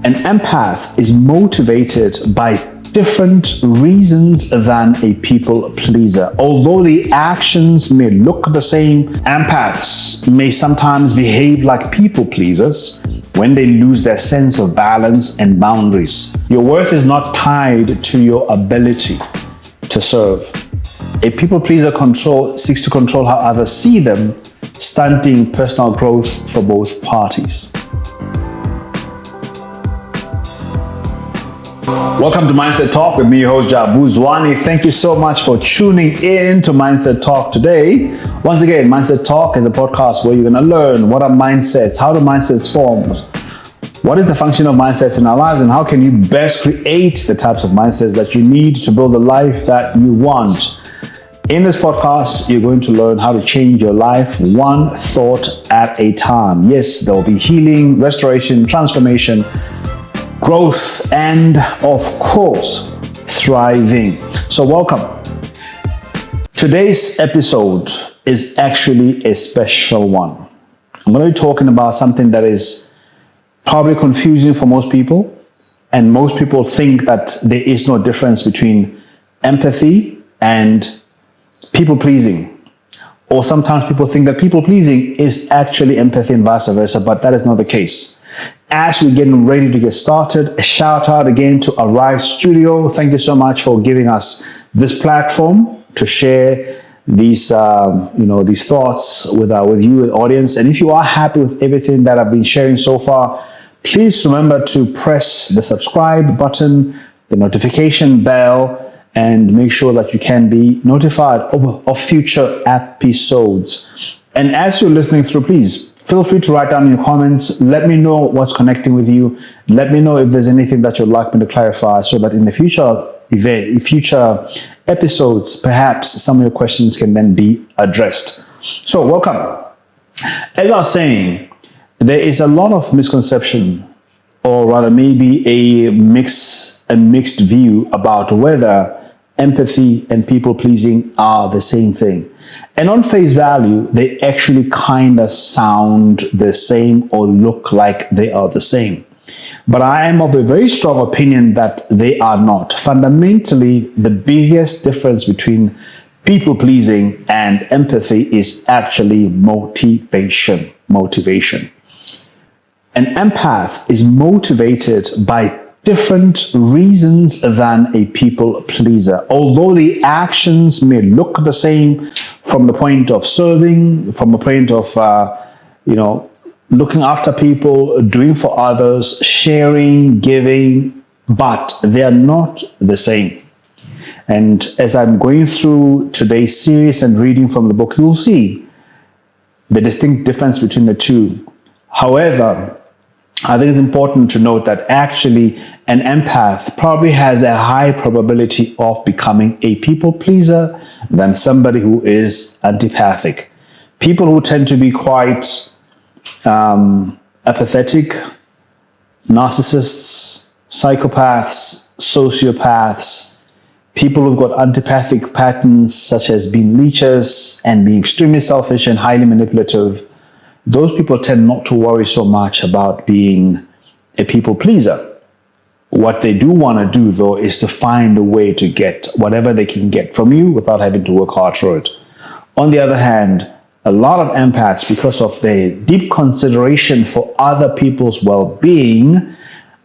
An empath is motivated by different reasons than a people pleaser. Although the actions may look the same, empaths may sometimes behave like people pleasers when they lose their sense of balance and boundaries. Your worth is not tied to your ability to serve. A people pleaser seeks to control how others see them, stunting personal growth for both parties. Welcome to Mindset Talk with me, your host Jabu Zwane. Thank you so much for tuning in to Mindset Talk today. Once again, Mindset Talk is a podcast where you're going to learn what are mindsets, how do mindsets form, what is the function of mindsets in our lives, and how can you best create the types of mindsets that you need to build the life that you want. In this podcast, you're going to learn how to change your life one thought at a time. Yes, there will be healing, restoration, transformation, growth, and of course, thriving. So welcome. Today's episode is actually a special one. I'm going to be talking about something that is probably confusing for most people, and most people think that there is no difference between empathy and people pleasing. Or sometimes people think that people pleasing is actually empathy and vice versa, but that is not the case. As we're getting ready to get started, a shout out again to Arise Studio. Thank you so much for giving us this platform to share these thoughts with you, the audience. And if you are happy with everything that I've been sharing so far, please remember to press the subscribe button, the notification bell, and make sure that you can be notified of future episodes. And as you're listening through, please feel free to write down your comments. Let me know what's connecting with you. Let me know if there's anything that you'd like me to clarify, so that in the future episodes, perhaps some of your questions can then be addressed. So welcome. As I was saying, there is a lot of misconception, or rather maybe a mixed view about whether empathy and people pleasing are the same thing. And on face value, they actually kind of sound the same or look like they are the same. But I am of a very strong opinion that they are not. Fundamentally, the biggest difference between people pleasing and empathy is actually motivation. An empath is motivated by different reasons than a people pleaser. Although the actions may look the same from the point of serving, from the point of, looking after people, doing for others, sharing, giving, but they are not the same. And as I'm going through today's series and reading from the book, you'll see the distinct difference between the two. However, I think it's important to note that actually an empath probably has a high probability of becoming a people pleaser than somebody who is antipathic. People who tend to be quite apathetic, narcissists, psychopaths, sociopaths, people who've got antipathic patterns such as being leechers and being extremely selfish and highly manipulative, those people tend not to worry so much about being a people pleaser. What they do want to do, though, is to find a way to get whatever they can get from you without having to work hard for it. On the other hand, a lot of empaths, because of their deep consideration for other people's well-being,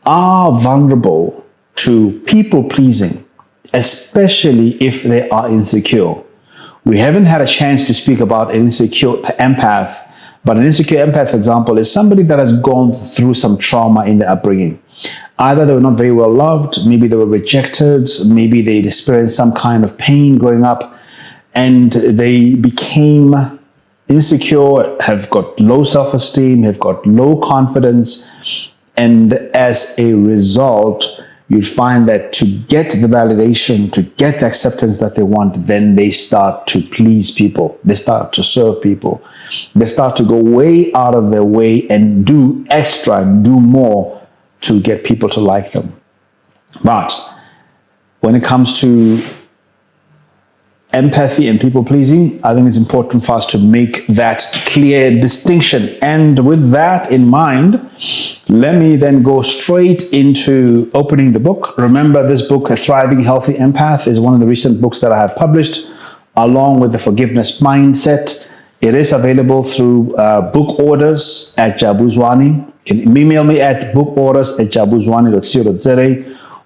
are vulnerable to people pleasing, especially if they are insecure. We haven't had a chance to speak about an insecure empath. But an insecure empath, for example, is somebody that has gone through some trauma in their upbringing. Either they were not very well loved, maybe they were rejected, maybe they experienced some kind of pain growing up, and they became insecure, have got low self-esteem, have got low confidence, and as a result, you'd find that to get the validation, to get the acceptance that they want, then they start to please people. They start to serve people. They start to go way out of their way and do extra, do more to get people to like them. But when it comes to empathy and people pleasing, I think it's important for us to make that clear distinction. And with that in mind, let me then go straight into opening the book. Remember, this book, Thriving Healthy Empath, is one of the recent books that I have published, along with the Forgiveness Mindset. It is available through book orders at Jabu Zwane. You can email me at bookorders@jabuzwane.co.za,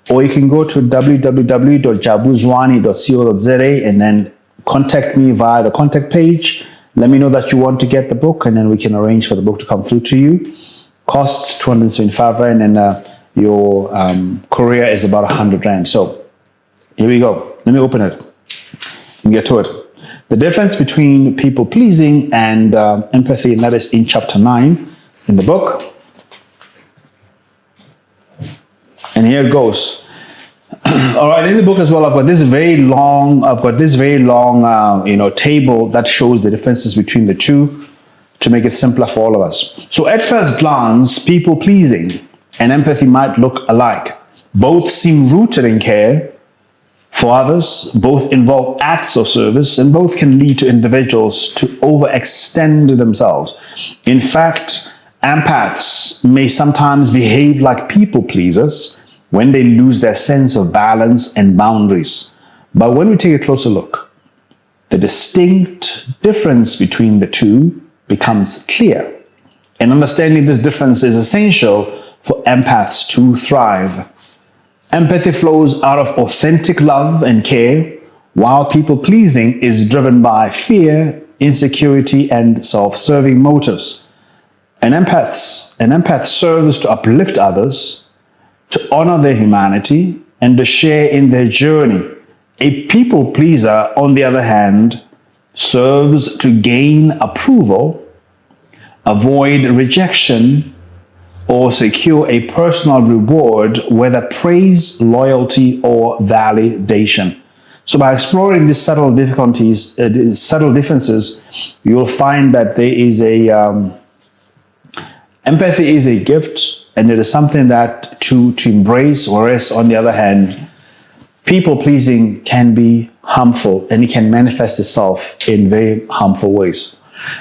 or you can go to www.jabuzwane.co.za and then contact me via the contact page. Let me know that you want to get the book, and then we can arrange for the book to come through to you. Costs 275 Rand, and your courier is about 100 Rand. So here we go. Let me open it and get to it. The difference between people pleasing and empathy, and that is in chapter 9 in the book. And here it goes. All right, in the book as well, I've got this very long, table that shows the differences between the two to make it simpler for all of us. So at first glance, people pleasing and empathy might look alike. Both seem rooted in care for others, both involve acts of service, and both can lead to individuals to overextend themselves. In fact, empaths may sometimes behave like people pleasers when they lose their sense of balance and boundaries. But when we take a closer look, the distinct difference between the two becomes clear. And understanding this difference is essential for empaths to thrive. Empathy flows out of authentic love and care, while people-pleasing is driven by fear, insecurity, and self-serving motives. An empath serves to uplift others, to honor their humanity, and to share in their journey. A people-pleaser, on the other hand, serves to gain approval, avoid rejection, or secure a personal reward, whether praise, loyalty, or validation. So by exploring these subtle difficulties, these subtle differences, you'll find that there is empathy is a gift, and it is something that to embrace, whereas on the other hand, people-pleasing can be harmful, and it can manifest itself in very harmful ways.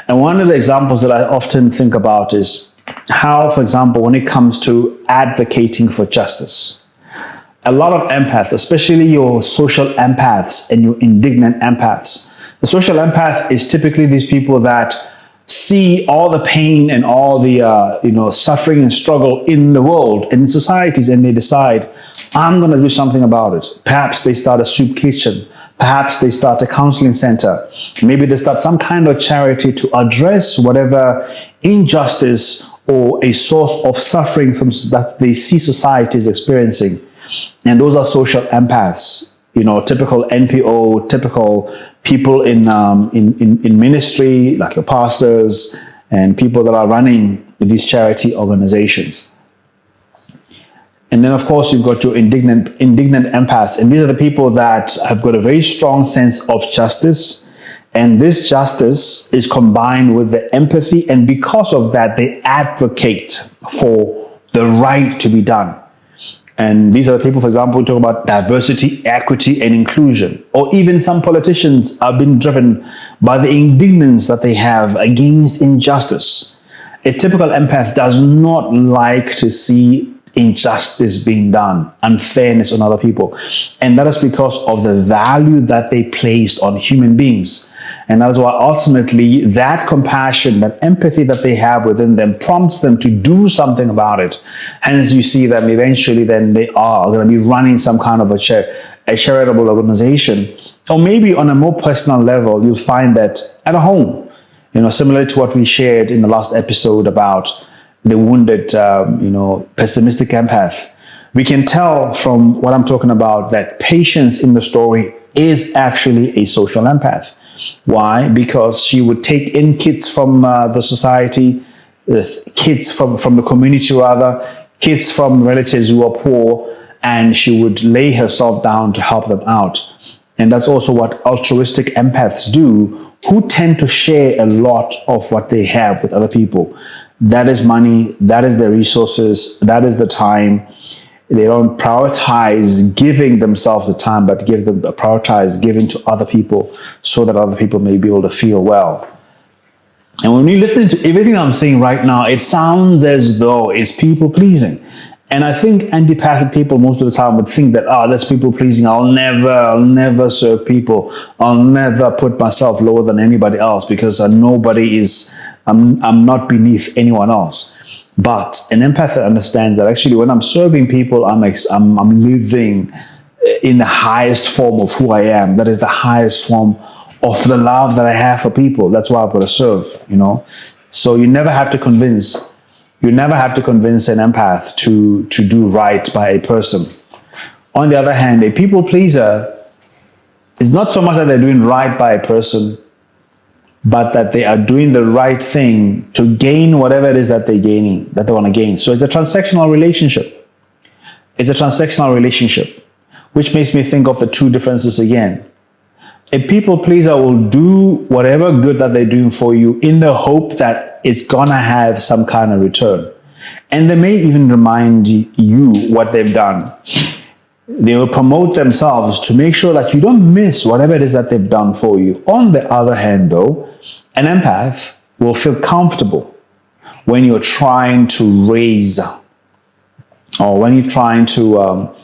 And one of the examples that I often think about is how, for example, when it comes to advocating for justice, a lot of empaths, especially your social empaths and your indignant empaths, the social empath is typically these people that see all the pain and all the suffering and struggle in the world and in societies, and they decide, I'm going to do something about it. Perhaps they start a soup kitchen. Perhaps they start a counseling center. Maybe they start some kind of charity to address whatever injustice or a source of suffering that they see society is experiencing. And those are social empaths, typical NPO, typical people in ministry, like your pastors and people that are running these charity organizations. And then, of course, you've got your indignant empaths. And these are the people that have got a very strong sense of justice. And this justice is combined with the empathy. And because of that, they advocate for the right to be done. And these are the people, for example, who talk about diversity, equity, and inclusion. Or even some politicians are being driven by the indignance that they have against injustice. A typical empath does not like to see injustice being done, unfairness on other people. And that is because of the value that they placed on human beings. And that is why ultimately that compassion, that empathy that they have within them prompts them to do something about it. Hence you see them eventually then they are going to be running some kind of a charitable organization. Or maybe on a more personal level, you'll find that at a home, similar to what we shared in the last episode about the wounded, pessimistic empath. We can tell from what I'm talking about that Patience in the story is actually a social empath. Why? Because she would take in kids from the society, kids from the community rather, kids from relatives who are poor, and she would lay herself down to help them out. And that's also what altruistic empaths do, who tend to share a lot of what they have with other people. That is money, that is their resources, that is the time. They don't prioritize giving themselves the time, but prioritize giving to other people so that other people may be able to feel well. And when you're listening to everything I'm saying right now, it sounds as though it's people pleasing. And I think antipathic people most of the time would think that, that's people pleasing. I'll never serve people. I'll never put myself lower than anybody else because I'm not beneath anyone else. But an empath understands that actually when I'm serving people, I'm living in the highest form of who I am. That is the highest form of the love that I have for people. That's why I've got to serve, So you never have to convince an empath to do right by a person. On the other hand, a people pleaser is not so much that they're doing right by a person, but that they are doing the right thing to gain whatever it is that they want to gain. So it's a transactional relationship. Which makes me think of the two differences again. A people pleaser will do whatever good that they're doing for you in the hope that it's gonna have some kind of return. And they may even remind you what they've done. They will promote themselves to make sure that you don't miss whatever it is that they've done for you. On the other hand, though, an empath will feel comfortable when you're trying to raise or when you're trying to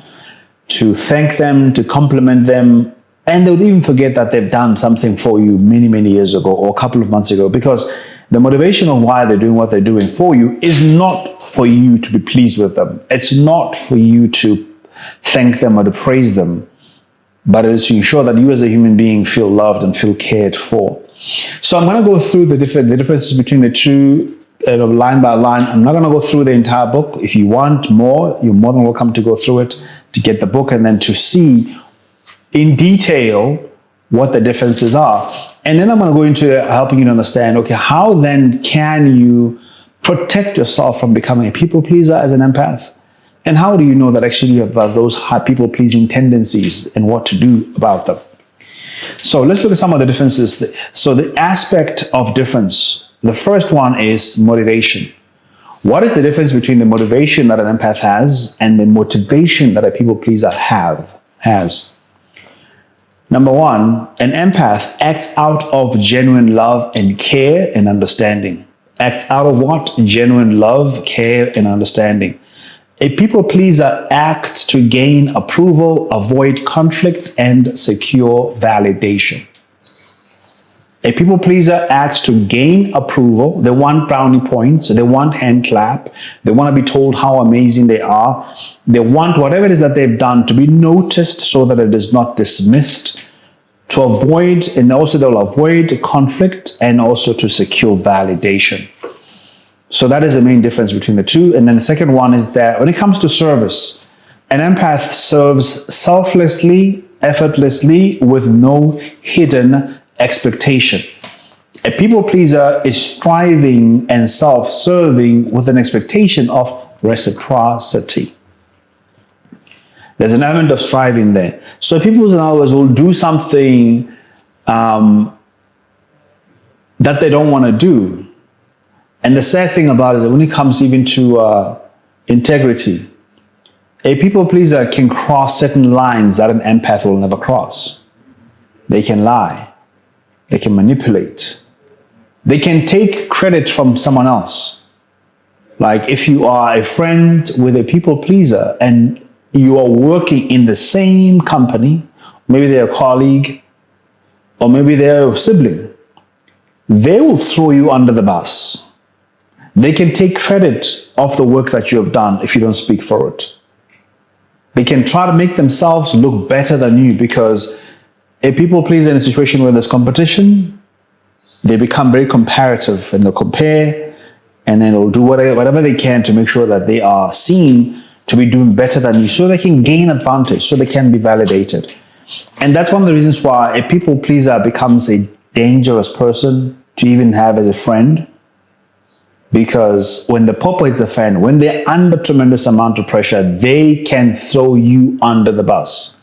thank them, to compliment them, and they'll even forget that they've done something for you many, many years ago or a couple of months ago, because the motivation of why they're doing what they're doing for you is not for you to be pleased with them. It's not for you to thank them or to praise them, but it is to ensure that you as a human being feel loved and feel cared for. So I'm going to go through the differences between the two line by line. I'm not going to go through the entire book. If you want more, you're more than welcome to go through it, to get the book and then to see in detail what the differences are. And then I'm going to go into helping you to understand, okay, how then can you protect yourself from becoming a people pleaser as an empath? And how do you know that actually you have those people pleasing tendencies and what to do about them? So let's look at some of the differences. So the aspect of difference, the first one is motivation. What is the difference between the motivation that an empath has and the motivation that a people pleaser has? Number one, an empath acts out of genuine love and care and understanding. Acts out of what? Genuine love, care, and understanding. A people pleaser acts to gain approval, avoid conflict, and secure validation. A people pleaser acts to gain approval. They want brownie points. They want hand clap. They want to be told how amazing they are. They want whatever it is that they've done to be noticed so that it is not dismissed, to avoid, and also they'll avoid conflict and also to secure validation. So that is the main difference between the two. And then the second one is that when it comes to service, an empath serves selflessly, effortlessly, with no hidden expectation. A people pleaser is striving and self-serving with an expectation of reciprocity. There's an element of striving there. So people, in other words, will do something that they don't want to do. And the sad thing about it is that when it comes even to integrity, a people pleaser can cross certain lines that an empath will never cross. They can lie. They can manipulate. They can take credit from someone else. Like if you are a friend with a people pleaser and you are working in the same company, maybe they're a colleague, or maybe they're a sibling, they will throw you under the bus. They can take credit of the work that you have done if you don't speak for it. They can try to make themselves look better than you because a people pleaser in a situation where there's competition, they become very comparative and they'll compare and then they'll do whatever they can to make sure that they are seen to be doing better than you so they can gain advantage, so they can be validated. And that's one of the reasons why a people pleaser becomes a dangerous person to even have as a friend. Because when the popo hits the fan, when they're under tremendous amount of pressure, they can throw you under the bus.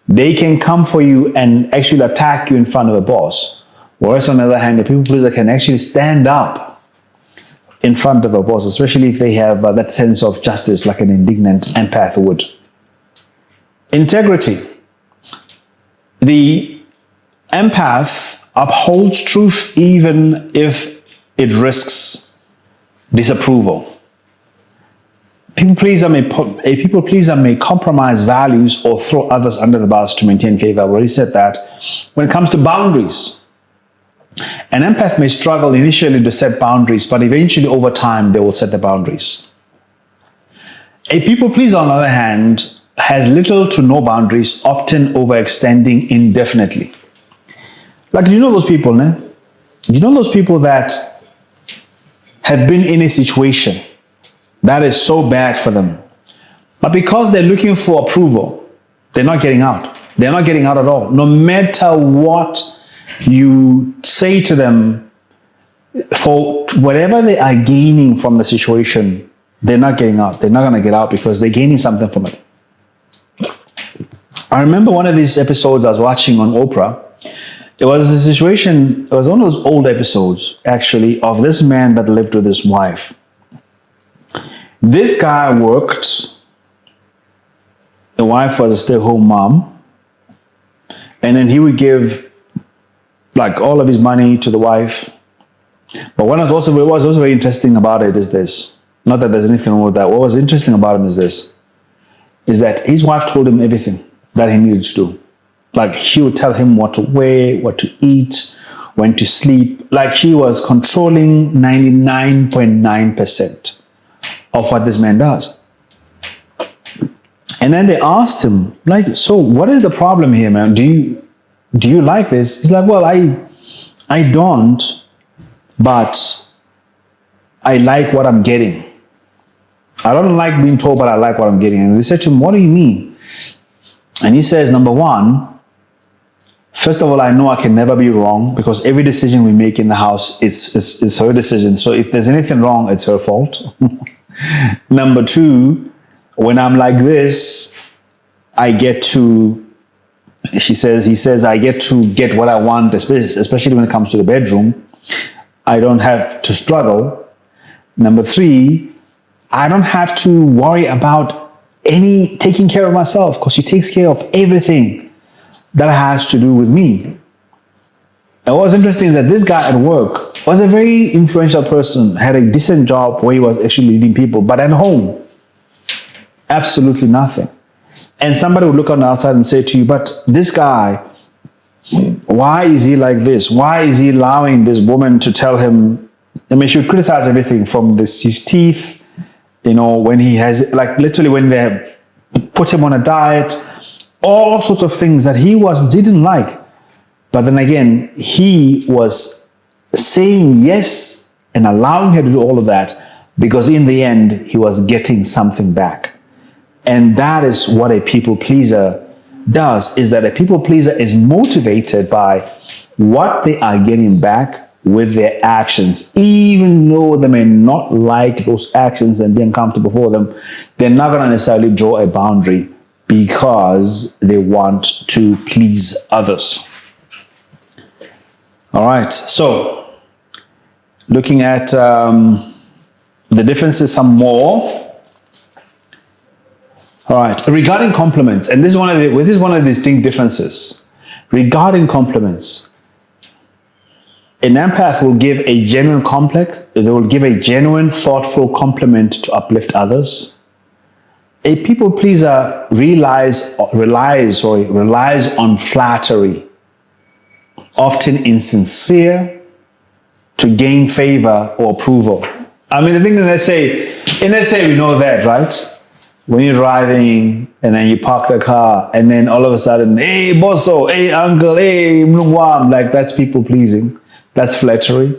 They can come for you and actually attack you in front of a boss. Whereas on the other hand, the people pleaser can actually stand up in front of a boss, especially if they have that sense of justice like an indignant empath would. Integrity. The empath upholds truth even if it risks disapproval. A people pleaser may compromise values or throw others under the bus to maintain favor. I've already said that. When it comes to boundaries, an empath may struggle initially to set boundaries, but eventually over time they will set the boundaries. A people pleaser, on the other hand, has little to no boundaries, often overextending indefinitely. Like, do you know those people, ne? Do you know those people that have been in a situation that is so bad for them, but because they're looking for approval, they're not getting out. They're not getting out at all. No matter what you say to them, for whatever they are gaining from the situation, they're not getting out. They're not going to get out because they're gaining something from it. I remember one of these episodes I was watching on Oprah. It was a situation, it was one of those old episodes, actually, of this man that lived with his wife. This guy worked, the wife was a stay-at-home mom, and then he would give like all of his money to the wife. But what was also very interesting about it is this, not that there's anything wrong with that, what was interesting about him is this, is that his wife told him everything that he needed to do. Like, she would tell him what to wear, what to eat, when to sleep. Like, she was controlling 99.9% of what this man does. And then they asked him, like, so what is the problem here, man? Do you like this? He's like, well, I don't, but I like what I'm getting. I don't like being told, but I like what I'm getting. And they said to him, what do you mean? And he says, number one, first of all, I know I can never be wrong because every decision we make in the house is her decision. So if there's anything wrong, it's her fault. Number two, when I'm like this, I get to, he says, I get to get what I want, especially when it comes to the bedroom. I don't have to struggle. Number three, I don't have to worry about taking care of myself because she takes care of everything that has to do with me. And what's interesting is that this guy at work was a very influential person, had a decent job where he was actually leading people, but at home, absolutely nothing. And somebody would look on the outside and say to you, but this guy, why is he like this? Why is he allowing this woman to tell him? I mean, she would criticize everything from his teeth, when he has, like, literally when they have put him on a diet, all sorts of things that he didn't like. But then again, he was saying yes and allowing her to do all of that because in the end, he was getting something back. And that is what a people pleaser does, is that a people pleaser is motivated by what they are getting back with their actions. Even though they may not like those actions and be uncomfortable for them, they're not going to necessarily draw a boundary because they want to please others. All right, so looking at the differences some more. All right, regarding compliments, and this is one of the distinct differences. Regarding compliments, an empath will give a genuine thoughtful compliment to uplift others. A people pleaser relies on flattery, often insincere, to gain favor or approval. I mean, the thing that let's say we know that, right? When you're driving and then you park the car and then all of a sudden, hey, bosso, hey, uncle, hey, mlungwam, like, that's people pleasing. That's flattery.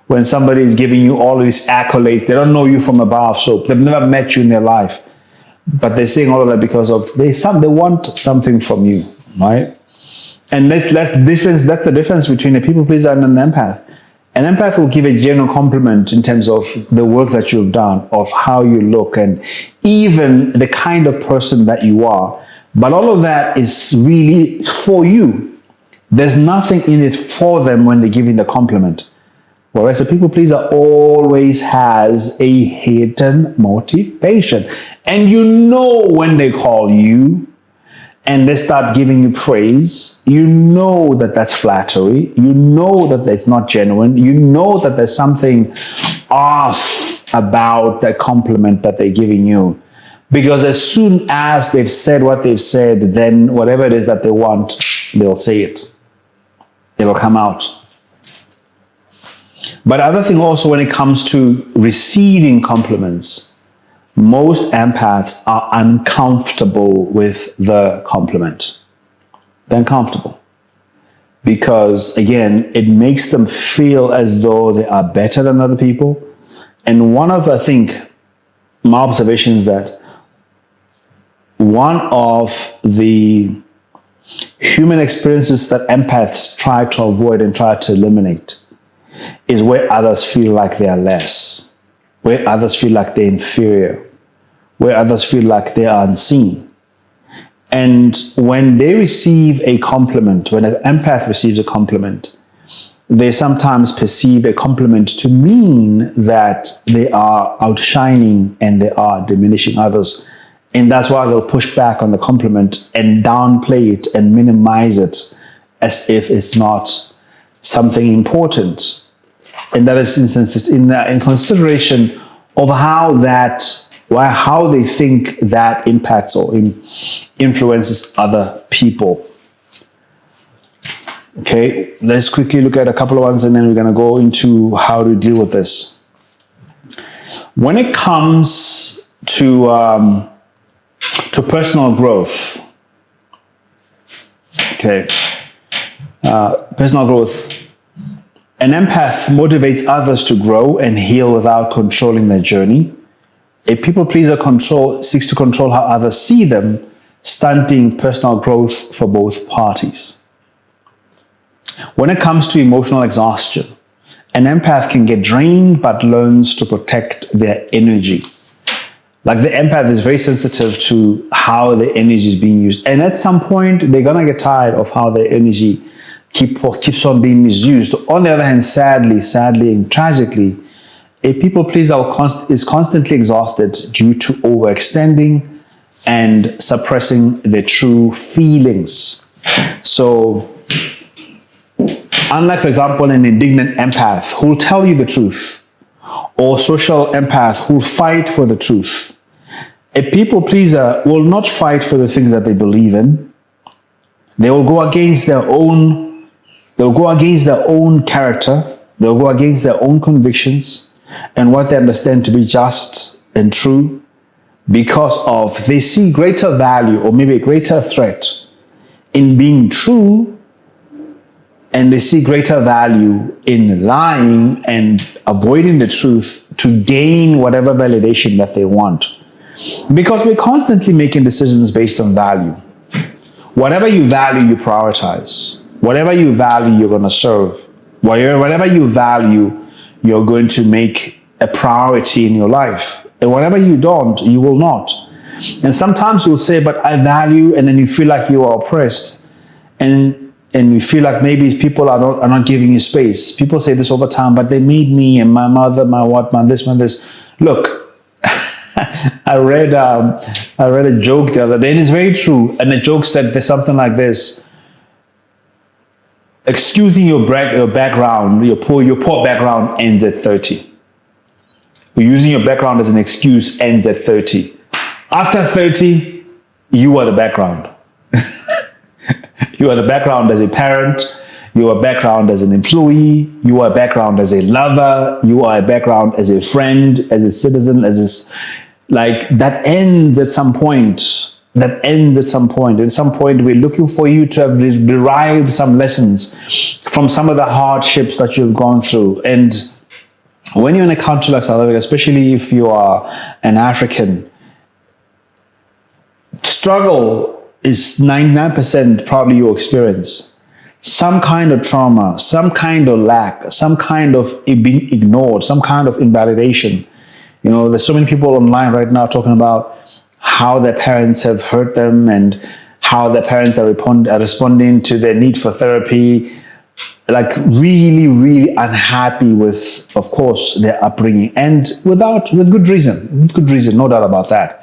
When somebody is giving you all of these accolades, they don't know you from above, so they've never met you in their life. But they're saying all of that because they want something from you, right? And that's the difference between a people pleaser and an empath. An empath will give a genuine compliment in terms of the work that you've done, of how you look, and even the kind of person that you are. But all of that is really for you. There's nothing in it for them when they're giving the compliment. Whereas a people pleaser always has a hidden motivation. And you know when they call you and they start giving you praise, you know that that's flattery. You know that that's not genuine. You know that there's something off about that compliment that they're giving you. Because as soon as they've said what they've said, then whatever it is that they want, they'll say it. It'll come out. But other thing also, when it comes to receiving compliments, most empaths are uncomfortable with the compliment. They're uncomfortable. Because again, it makes them feel as though they are better than other people. And one of, I think, my observations that one of the human experiences that empaths try to avoid and try to eliminate is where others feel like they are less, where others feel like they're inferior, where others feel like they are unseen. And when they receive a compliment, when an empath receives a compliment, they sometimes perceive a compliment to mean that they are outshining and they are diminishing others. And that's why they'll push back on the compliment and downplay it and minimize it as if it's not something important. And that is in consideration of how they think that impacts or influences other people. Okay, let's quickly look at a couple of ones and then we're going to go into how to deal with this. When it comes to personal growth, okay, personal growth, an empath motivates others to grow and heal without controlling their journey. A people pleaser seeks to control how others see them, stunting personal growth for both parties. When it comes to emotional exhaustion, an empath can get drained but learns to protect their energy. Like the empath is very sensitive to how their energy is being used. And at some point, they're going to get tired of how their energy keeps on being misused. On the other hand, sadly and tragically, a people pleaser is constantly exhausted due to overextending and suppressing their true feelings. So, unlike, for example, an indignant empath who will tell you the truth, or social empath who will fight for the truth, a people pleaser will not fight for the things that they believe in. They will go against their own character. They'll go against their own convictions and what they understand to be just and true, because they see greater value or maybe a greater threat in being true, and they see greater value in lying and avoiding the truth to gain whatever validation that they want. Because we're constantly making decisions based on value. Whatever you value, you prioritize. Whatever you value, you're going to serve. Whatever you value, you're going to make a priority in your life. And whatever you don't, you will not. And sometimes you'll say, but I value, and then you feel like you are oppressed. And you feel like maybe people are not giving you space. People say this all the time, but they made me and my mother, my this. Look, I read a joke the other day, and it's very true. And the joke said there's something like this: excusing your background, your poor background ends at 30. Using your background as an excuse ends at 30. After 30, you are the background. You are the background as a parent. You are a background as an employee. You are a background as a lover. You are a background as a friend, as a citizen, that ends at some point. At some point, we're looking for you to have derived some lessons from some of the hardships that you've gone through. And when you're in a country like South Africa, especially if you are an African, struggle is 99% probably your experience. Some kind of trauma, some kind of lack, some kind of being ignored, some kind of invalidation. You know, there's so many people online right now talking about how their parents have hurt them and how their parents are responding to their need for therapy. like really, really unhappy with, of course, their upbringing, and with good reason, no doubt about that.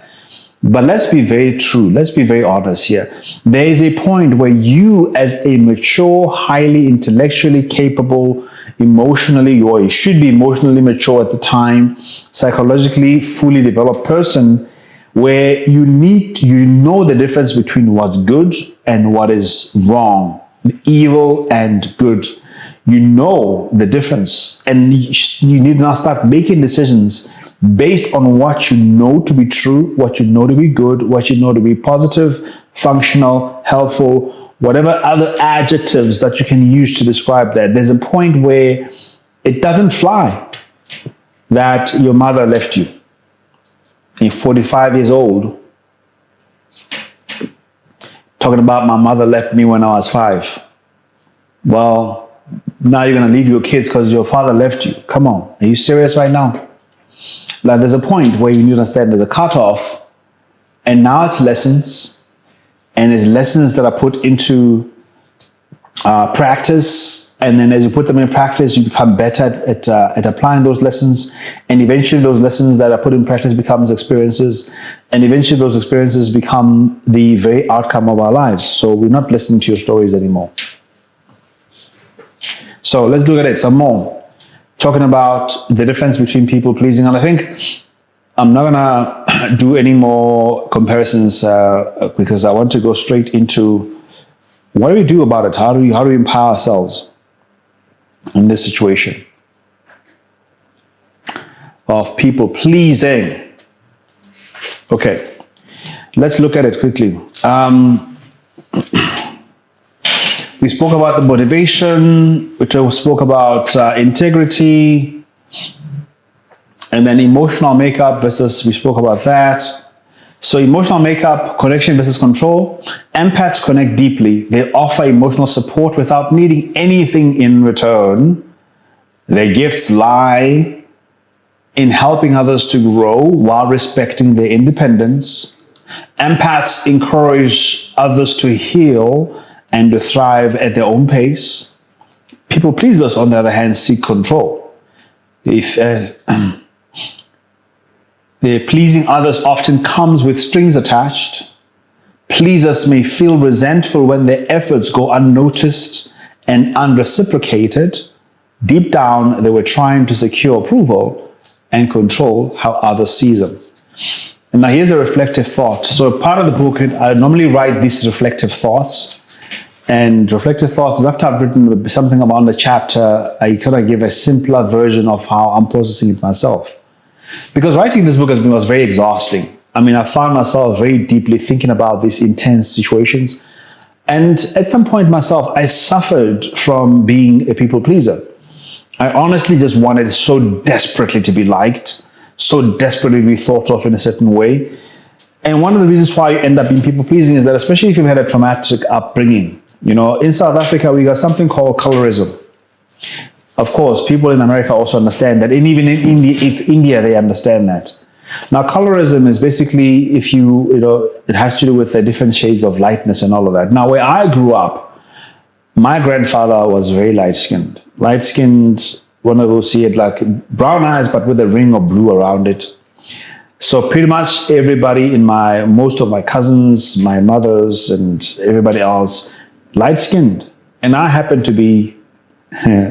But let's be very true. Let's be very honest here. There is a point where you, as a mature, highly intellectually capable, emotionally, or you should be emotionally mature at the time, psychologically fully developed person, where you know the difference between what's good and what is wrong, evil and good. You know the difference, and you need now start making decisions based on what you know to be true, what you know to be good, what you know to be positive, functional, helpful, whatever other adjectives that you can use to describe that. There's a point where it doesn't fly that your mother left you. You're 45 years old, talking about my mother left me when I was 5. Well, now you're going to leave your kids because your father left you. Come on. Are you serious right now? Like, there's a point where you need to understand there's a cutoff, and now it's lessons, and it's lessons that are put into practice. And then as you put them in practice, you become better at applying those lessons. And eventually those lessons that are put in practice becomes experiences. And eventually those experiences become the very outcome of our lives. So we're not listening to your stories anymore. So let's look at it some more. Talking about the difference between people pleasing. And I think I'm not gonna do any more comparisons because I want to go straight into what do we do about it? How do we empower ourselves in this situation of people pleasing? Okay, let's look at it quickly. We spoke about the motivation, which I spoke about integrity, and then emotional makeup versus, we spoke about that. So emotional makeup, connection versus control. Empaths connect deeply. They offer emotional support without needing anything in return. Their gifts lie in helping others to grow while respecting their independence. Empaths encourage others to heal and to thrive at their own pace. People pleasers, on the other hand, seek control. The pleasing others often comes with strings attached. Pleasers may feel resentful when their efforts go unnoticed and unreciprocated. Deep down, they were trying to secure approval and control how others see them. And now here's a reflective thought. So part of the book, I normally write these reflective thoughts. And reflective thoughts is after I've written something about the chapter, I kind of give a simpler version of how I'm processing it myself. Because writing this book was very exhausting. I mean, I found myself very deeply thinking about these intense situations. And at some point myself, I suffered from being a people pleaser. I honestly just wanted so desperately to be liked, so desperately to be thought of in a certain way. And one of the reasons why you end up being people pleasing is that, especially if you've had a traumatic upbringing, you know, in South Africa, we got something called colorism. Of course, people in America also understand that, and even in India, they understand that. Now, colorism is basically, if you know, it has to do with the different shades of lightness and all of that. Now, where I grew up, my grandfather was very light-skinned. Light-skinned, one of those, he had like brown eyes, but with a ring of blue around it. So pretty much everybody most of my cousins, my mothers, and everybody else, light-skinned. And I happen to be,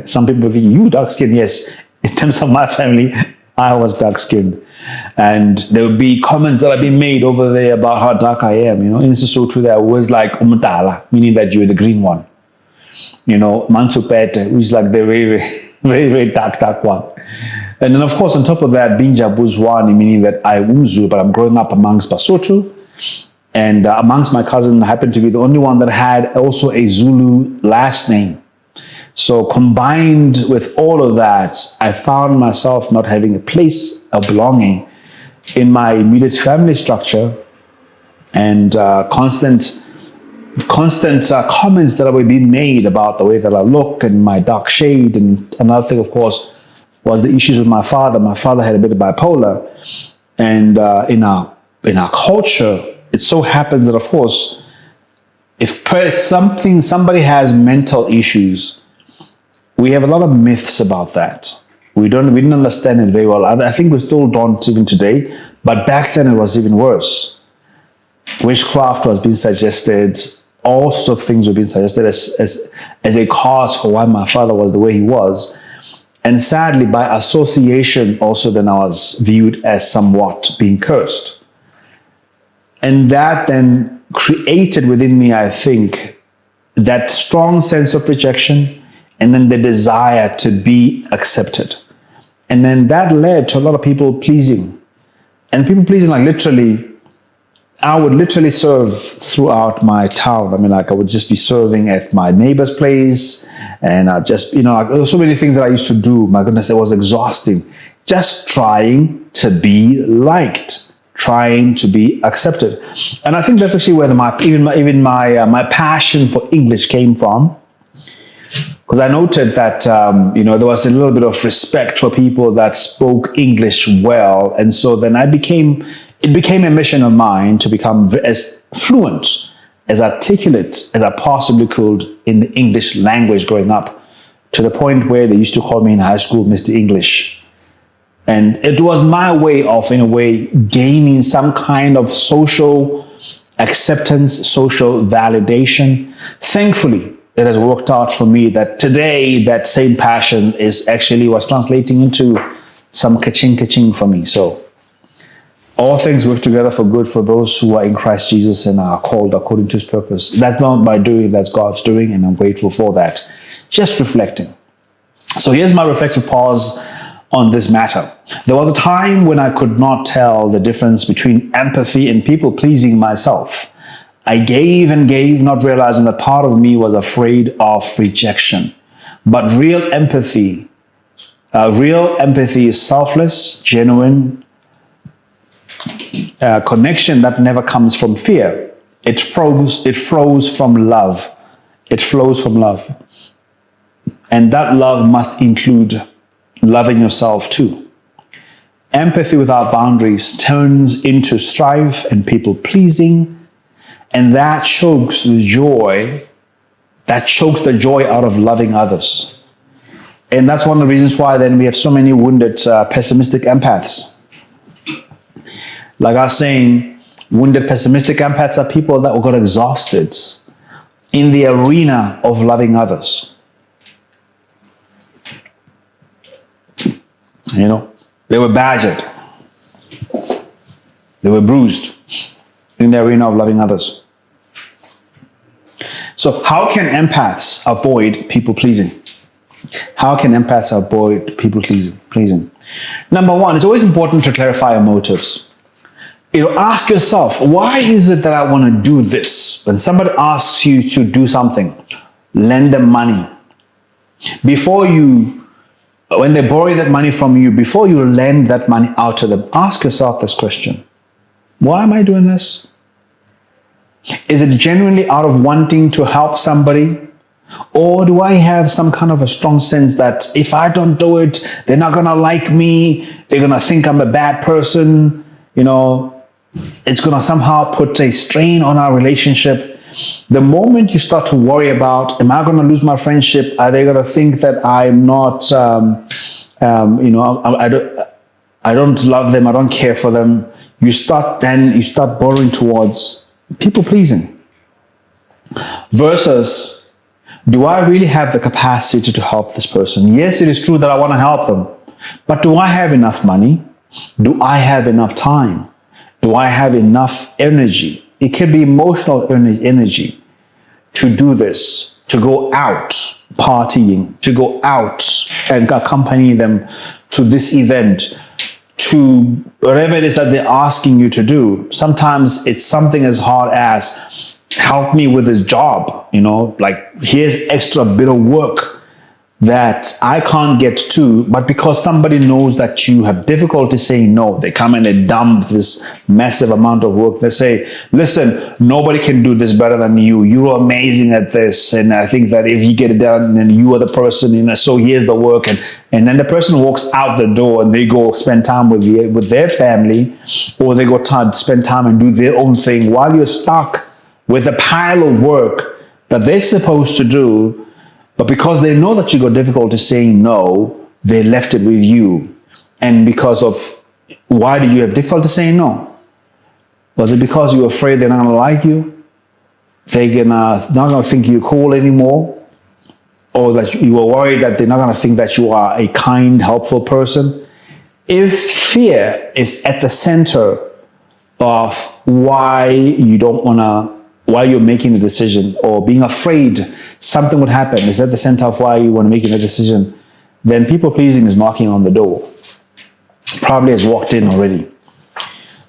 some people think, you dark-skinned? Yes, in terms of my family, I was dark-skinned. And there would be comments that have been made over there about how dark I am. You know, and this is so true that I was like umutala, meaning that you're the green one. You know, mansupete, which is like the very, very, very dark one. And then, of course, on top of that, being Jabu Zwane, meaning that I'm Umzulu, but I'm growing up amongst Basotho. And amongst my cousins, I happened to be the only one that had also a Zulu last name. So combined with all of that, I found myself not having a place of belonging in my immediate family structure, and constant comments that were being made about the way that I look and my dark shade. And another thing, of course, was the issues with my father. My father had a bit of bipolar, and in our culture, it so happens that, of course, if somebody has mental issues, we have a lot of myths about that. We didn't understand it very well. I think we still don't even today, but back then it was even worse. Witchcraft was being suggested, all sorts of things were being suggested as a cause for why my father was the way he was. And sadly, by association, also then I was viewed as somewhat being cursed. And that then created within me, I think, that strong sense of rejection and then the desire to be accepted. And then that led to a lot of people pleasing. And people pleasing, like literally, I would literally serve throughout my town. I mean, like I would just be serving at my neighbor's place, and I just, like, there were so many things that I used to do. My goodness, it was exhausting. Just trying to be liked, trying to be accepted. And I think that's actually where my passion for English came from. Because I noted that, there was a little bit of respect for people that spoke English well. And so then it became a mission of mine to become as fluent, as articulate as I possibly could in the English language growing up, to the point where they used to call me in high school Mr. English. And it was my way of, in a way, gaining some kind of social acceptance, social validation. Thankfully, it has worked out for me that today that same passion was translating into some ka-ching for me. So all things work together for good for those who are in Christ Jesus and are called according to his purpose. That's not my doing, that's God's doing, and I'm grateful for that. Just reflecting. So here's my reflective pause on this matter. There was a time when I could not tell the difference between empathy and people pleasing myself. I gave and gave, not realizing that part of me was afraid of rejection. But real empathy is selfless, genuine, connection that never comes from fear. It flows from love. It flows from love. And that love must include loving yourself too. Empathy without boundaries turns into strife and people pleasing, and that chokes the joy out of loving others. And that's one of the reasons why then we have so many wounded, pessimistic empaths. Like I was saying, wounded, pessimistic empaths are people that got exhausted in the arena of loving others. They were badgered. They were bruised in the arena of loving others. So how can empaths avoid people pleasing? How can empaths avoid people pleasing? Number one, it's always important to clarify your motives. Ask yourself, why is it that I want to do this? When somebody asks you to do something, lend them money. When they borrow that money from you, before you lend that money out to them, ask yourself this question. Why am I doing this? Is it genuinely out of wanting to help somebody? Or do I have some kind of a strong sense that if I don't do it, they're not going to like me, they're going to think I'm a bad person, it's going to somehow put a strain on our relationship. The moment you start to worry about, am I going to lose my friendship? Are they going to think that I'm not, I don't love them, I don't care for them? You start borrowing towards people pleasing. Versus, do I really have the capacity to help this person? Yes, it is true that I want to help them, but do I have enough money? Do I have enough time? Do I have enough energy? It can be emotional energy to do this, to go out partying, to go out and accompany them to this event, to whatever it is that they're asking you to do. Sometimes it's something as hard as help me with this job, like here's extra bit of work that I can't get to, but because somebody knows that you have difficulty saying no, they come and they dump this massive amount of work. They say, listen, nobody can do this better than you. You're amazing at this. And I think that if you get it done, then you are the person, so here's the work. And then the person walks out the door and they go spend time with their family, or they go spend time and do their own thing while you're stuck with a pile of work that they're supposed to do. But because they know that you got difficulty saying no, they left it with you. And because of, why did you have difficulty saying no? Was it because you were afraid they're not going to like you? They're not going to think you're cool anymore? Or that you were worried that they're not going to think that you are a kind, helpful person? If fear is at the center of why you don't want to, why you're making a decision, or being afraid something would happen is at the center of why you want to make a decision, then people pleasing is knocking on the door. Probably has walked in already.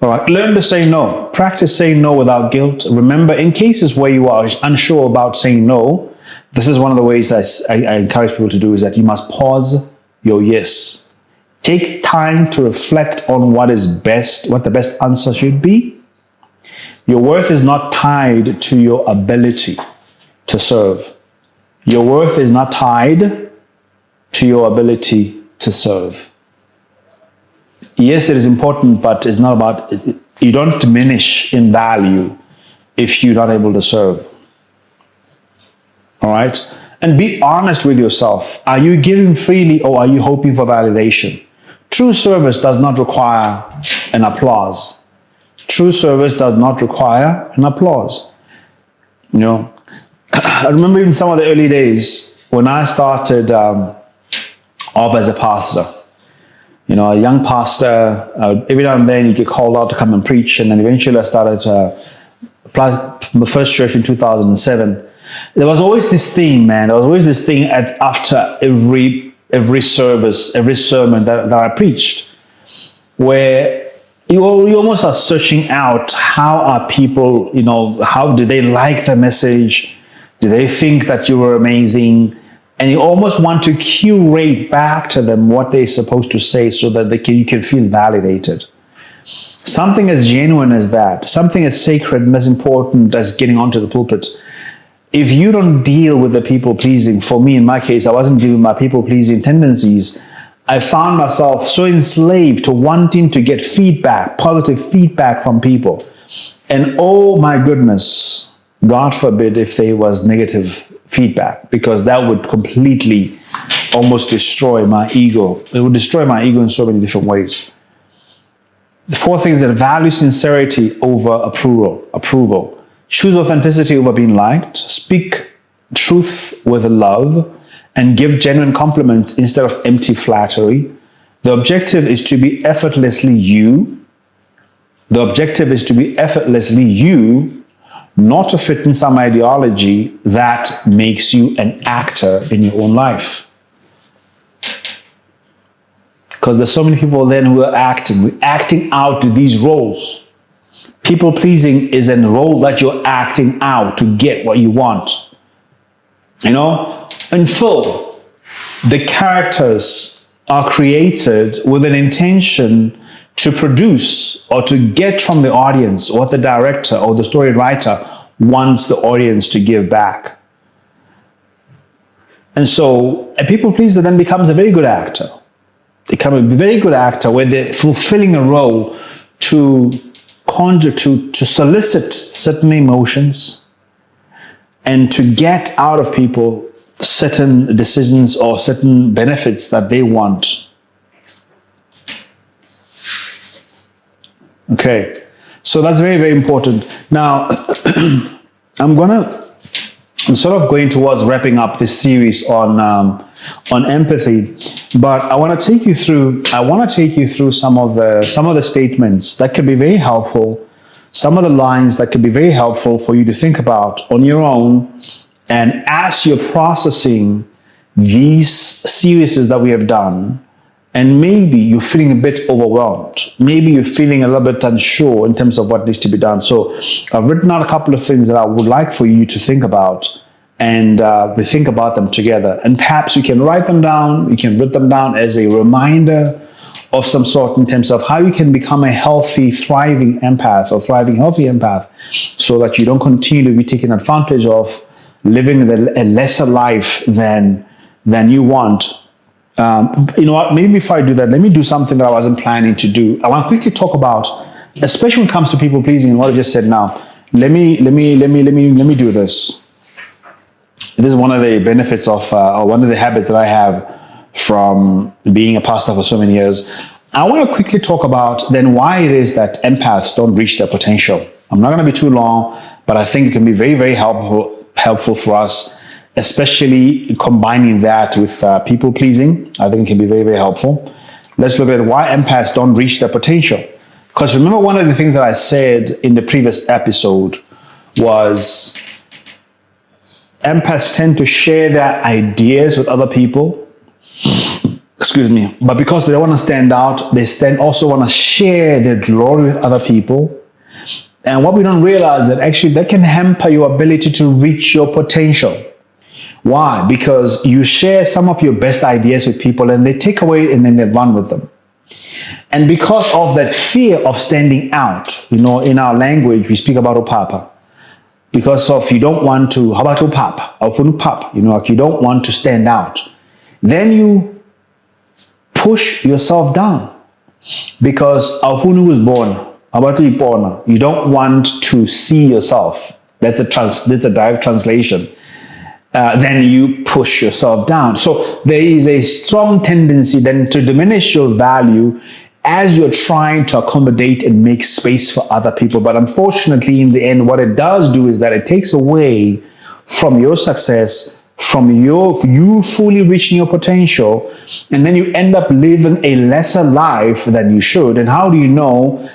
All right, learn to say no. Practice saying no without guilt. Remember, in cases where you are unsure about saying no, this is one of the ways I encourage people to do, is that you must pause your yes. Take time to reflect on what is best, what the best answer should be. Your worth is not tied to your ability to serve. Your worth is not tied to your ability to serve. Yes, it is important, but it's not about, you don't diminish in value if you're not able to serve. All right? And be honest with yourself. Are you giving freely, or are you hoping for validation? True service does not require an applause. True service does not require an applause. You know, I remember in some of the early days when I started off as a pastor. You know, a young pastor, every now and then you get called out to come and preach, and then eventually I started my first church in 2007. There was always this thing, man. There was always this thing after every service, every sermon that I preached, where you almost are searching out, how are people, you know, how do they like the message? Do they think that you were amazing? And you almost want to curate back to them what they're supposed to say so that you can feel validated. Something as genuine as that, something as sacred and as important as getting onto the pulpit, if you don't deal with the people-pleasing, for me, in my case, I wasn't dealing with my people-pleasing tendencies. I found myself so enslaved to wanting to get feedback, positive feedback from people. And oh my goodness, God forbid if there was negative feedback, because that would completely almost destroy my ego. It would destroy my ego in so many different ways. The fourth thing is that value sincerity over approval. Choose authenticity over being liked. Speak truth with love, and give genuine compliments instead of empty flattery. The objective is to be effortlessly you. The objective is to be effortlessly you, not to fit in some ideology that makes you an actor in your own life. Because there's so many people then who are acting out these roles. People pleasing is a role that you're acting out to get what you want. You know, in full, the characters are created with an intention to produce or to get from the audience what the director or the story writer wants the audience to give back. And so a people pleaser then becomes a very good actor. They become a very good actor where they're fulfilling a role to conjure, to solicit certain emotions and to get out of people certain decisions or certain benefits that they want. Okay, so that's very, very important. Now, I'm sort of going towards wrapping up this series on empathy, but I want to take you through some of the statements that could be very helpful, some of the lines that could be very helpful for you to think about on your own. And as you're processing these series that we have done, and maybe you're feeling a bit overwhelmed, maybe you're feeling a little bit unsure in terms of what needs to be done. So I've written out a couple of things that I would like for you to think about, and we think about them together. And perhaps you can write them down, you can write them down as a reminder of some sort in terms of how you can become a healthy, thriving empath or thriving, healthy empath, so that you don't continue to be taken advantage of, living a lesser life than you want. You know what, maybe before I do that, let me do something that I wasn't planning to do. I want to quickly talk about, especially when it comes to people pleasing and what I just said now. Let me do this. This is one of the benefits of, or one of the habits that I have from being a pastor for so many years. I want to quickly talk about then why it is that empaths don't reach their potential. I'm not going to be too long, but I think it can be very, very helpful for us, especially combining that with people pleasing. I think it can be very, very helpful. Let's look at why empaths don't reach their potential. Because remember, one of the things that I said in the previous episode was empaths tend to share their ideas with other people. Excuse me. But because they want to stand out, they also want to share their glory with other people. And what we don't realize is that actually that can hamper your ability to reach your potential. Why? Because you share some of your best ideas with people and they take away and then they run with them. And because of that fear of standing out, in our language, we speak about upapa. Because of you don't want to, how about upapa? Like you don't want to stand out. Then you push yourself down. Because Afunu was born. You don't want to see yourself. That's a direct translation. Then you push yourself down. So there is a strong tendency then to diminish your value as you're trying to accommodate and make space for other people. But unfortunately, in the end, what it does do is that it takes away from your success, from you fully reaching your potential, and then you end up living a lesser life than you should. And how do you know?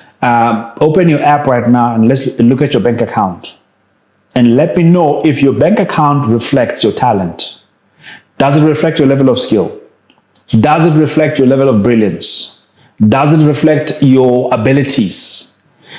Open your app right now and let's look at your bank account. And let me know if your bank account reflects your talent. Does it reflect your level of skill? Does it reflect your level of brilliance? Does it reflect your abilities?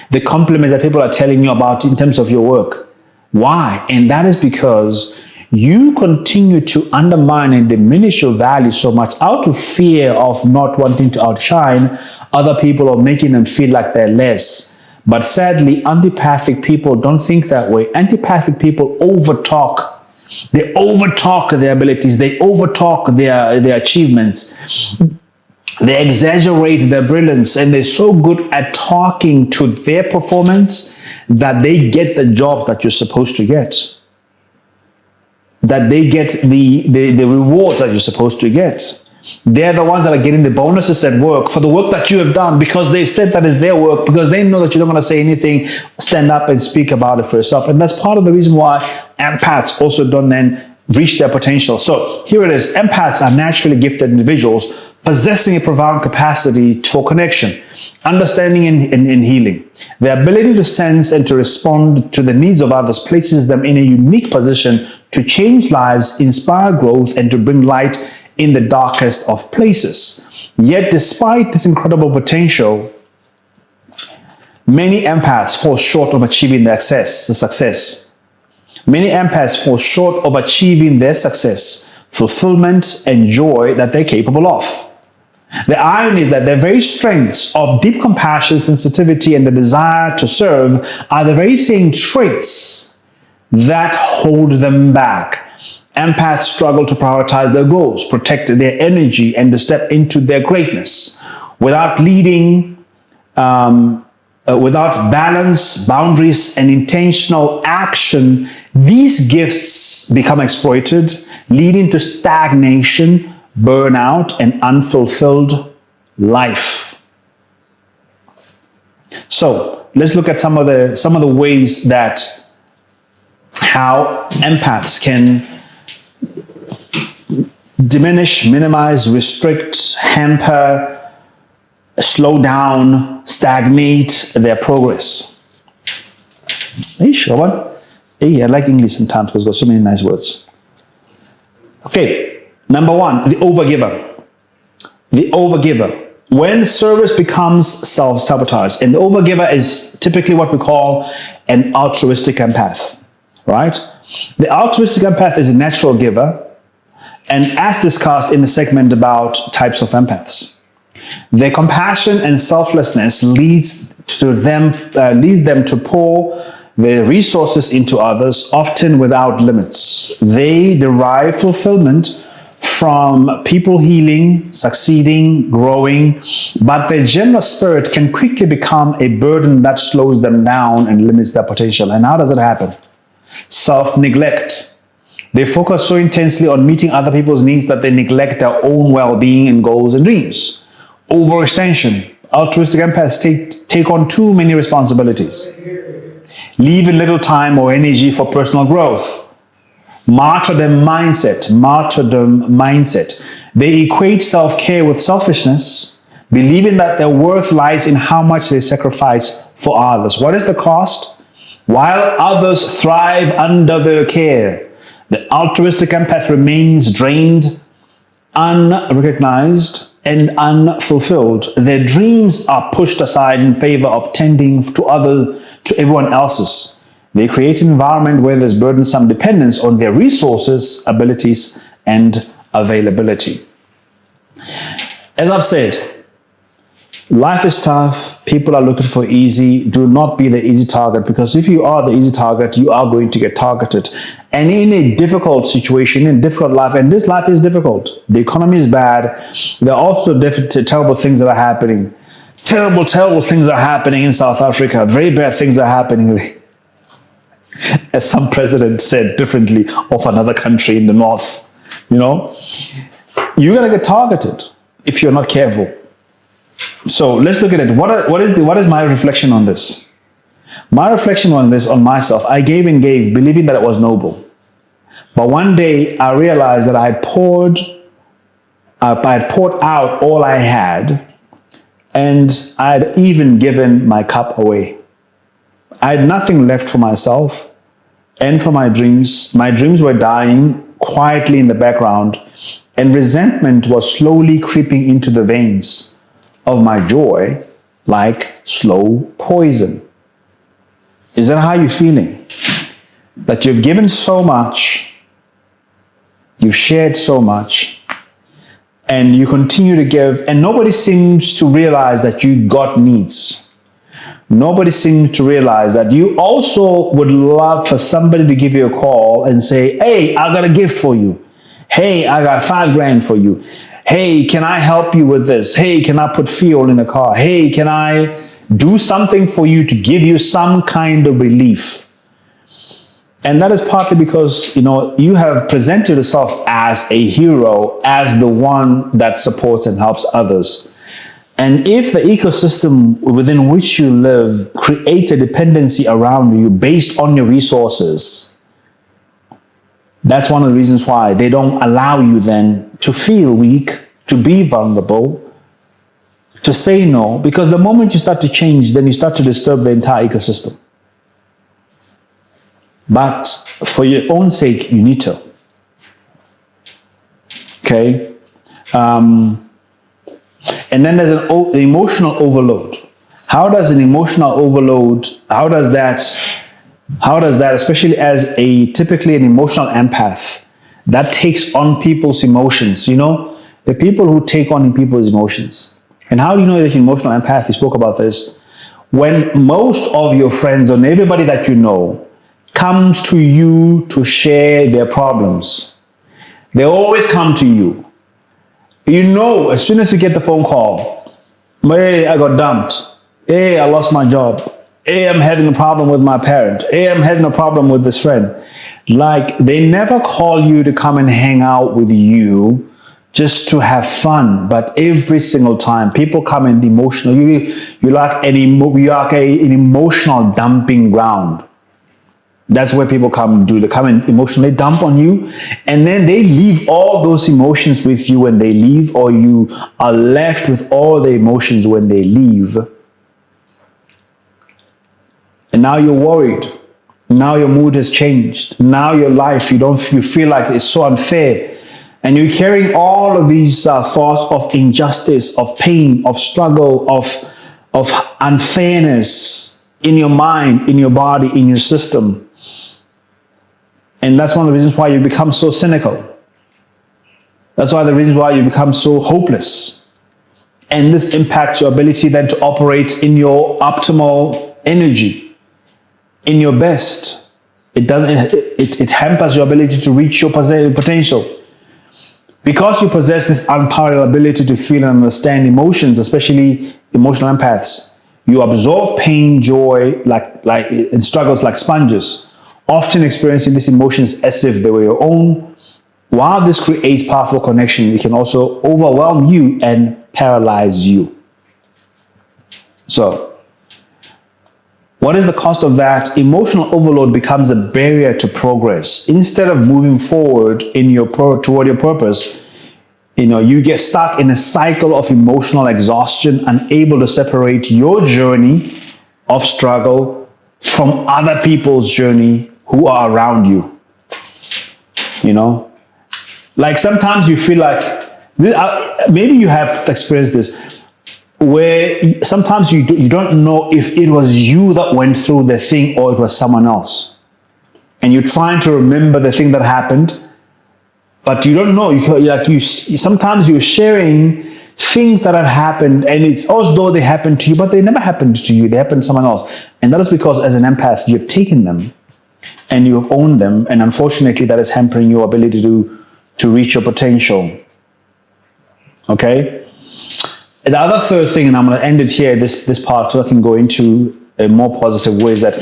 The compliments that people are telling you about in terms of your work. Why? And that is because you continue to undermine and diminish your value so much out of fear of not wanting to outshine other people or making them feel like they're less. But sadly, antipathic people don't think that way. Antipathic people overtalk. They overtalk their abilities. They overtalk their achievements. They exaggerate their brilliance, and they're so good at talking to their performance that they get the jobs that you're supposed to get. That they get the rewards that you're supposed to get. They're the ones that are getting the bonuses at work for the work that you have done because they said that is their work, because they know that you don't want to say anything, stand up and speak about it for yourself. And that's part of the reason why empaths also don't then reach their potential. So here it is. Empaths are naturally gifted individuals possessing a profound capacity for connection, understanding and healing. Their ability to sense and to respond to the needs of others places them in a unique position to change lives, inspire growth, and to bring light in the darkest of places. Yet, despite this incredible potential, many empaths fall short of achieving their success. Many empaths fall short of achieving their success, fulfillment, and joy that they're capable of. The irony is that their very strengths of deep compassion, sensitivity, and the desire to serve are the very same traits that hold them back. Empaths struggle to prioritize their goals, protect their energy, and to step into their greatness. Without balance, boundaries, and intentional action, these gifts become exploited, leading to stagnation, burnout, and unfulfilled life. So let's look at some of the ways that how empaths can diminish, minimize, restrict, hamper, slow down, stagnate their progress. Hey, Shravan. Hey, I like English sometimes because it's got so many nice words. Okay, number one, the overgiver. The overgiver. When service becomes self-sabotage, and the overgiver is typically what we call an altruistic empath, right? The altruistic empath is a natural giver, and as discussed in the segment about types of empaths, their compassion and selflessness leads them to pour their resources into others, often without limits. They derive fulfillment from people healing, succeeding, growing, but their generous spirit can quickly become a burden that slows them down and limits their potential. And how does it happen? Self-neglect. They focus so intensely on meeting other people's needs that they neglect their own well-being and goals and dreams. Overextension. Altruistic empaths take on too many responsibilities, leaving little time or energy for personal growth. Martyrdom mindset. They equate self-care with selfishness, believing that their worth lies in how much they sacrifice for others. What is the cost? While others thrive under their care, the altruistic empath remains drained, unrecognized, and unfulfilled. Their dreams are pushed aside in favor of tending to everyone else's. They create an environment where there's burdensome dependence on their resources, abilities, and availability. As I've said, life is tough. People are looking for easy. Do not be the easy target, because if you are the easy target, you are going to get targeted. And in a difficult situation, in a difficult life, and this life is difficult. The economy is bad. There are also terrible things that are happening. Terrible things are happening in South Africa. Very bad things are happening. As some president said differently of another country in the north. You know, you're going to get targeted if you're not careful. So let's look at it. What is my reflection on this? My reflection on this, on myself, I gave and gave, believing that it was noble. But one day I realized that I had poured out all I had, and I had even given my cup away. I had nothing left for myself and for my dreams. My dreams were dying quietly in the background, and resentment was slowly creeping into the veins of my joy like slow poison. Is that how you're feeling? That you've given so much, you've shared so much, and you continue to give, and nobody seems to realize that you got needs. Nobody seems to realize that you also would love for somebody to give you a call and say, hey, I got a gift for you. Hey, I got $5,000 for you. Hey, can I help you with this? Hey, can I put fuel in the car? Hey, can I do something for you to give you some kind of relief? And that is partly because, you have presented yourself as a hero, as the one that supports and helps others. And if the ecosystem within which you live creates a dependency around you based on your resources, that's one of the reasons why they don't allow you then to feel weak, to be vulnerable, to say no, because the moment you start to change, then you start to disturb the entire ecosystem. But for your own sake, you need to. Okay? And then there's the emotional overload. How does an emotional overload, how does that, especially as typically an emotional empath, that takes on people's emotions, the people who take on people's emotions. And how do you know that you're an emotional empath? You spoke about this. When most of your friends and everybody that you know comes to you to share their problems, they always come to you. As soon as you get the phone call, hey, I got dumped. Hey, I lost my job. Hey, I'm having a problem with my parent. Hey, I'm having a problem with this friend. Like, they never call you to come and hang out with you just to have fun. But every single time people come in emotional, you're like an emotional dumping ground. That's where people come do. They come and emotionally dump on you, and then they leave all those emotions with you when they leave, or you are left with all the emotions when they leave. And now you're worried. Now your mood has changed. Now your life, you feel like it's so unfair. And you're carrying all of these thoughts of injustice, of pain, of struggle, of unfairness in your mind, in your body, in your system. And that's one of the reasons why you become so cynical. That's one of the reasons why you become so hopeless. And this impacts your ability then to operate in your optimal energy, in your best. It hampers your ability to reach your potential. Because you possess this unparalleled ability to feel and understand emotions, especially emotional empaths, you absorb pain, joy, and struggles like sponges. often experiencing these emotions as if they were your own. While this creates powerful connection, it can also overwhelm you and paralyze you. So, what is the cost of that? Emotional overload becomes a barrier to progress. Instead of moving forward toward your purpose, you get stuck in a cycle of emotional exhaustion, unable to separate your journey of struggle from other people's journey who are around you. Like sometimes you feel like, maybe you have experienced this, where sometimes you don't know if it was you that went through the thing or it was someone else. And you're trying to remember the thing that happened, but you don't know. Sometimes you're sharing things that have happened and it's as though they happened to you, but they never happened to you. They happened to someone else. And that is because as an empath, you've taken them and you've owned them. And unfortunately, that is hampering your ability to reach your potential. Okay? And the other third thing, and I'm going to end it here, this part, so I can go into a more positive way, is that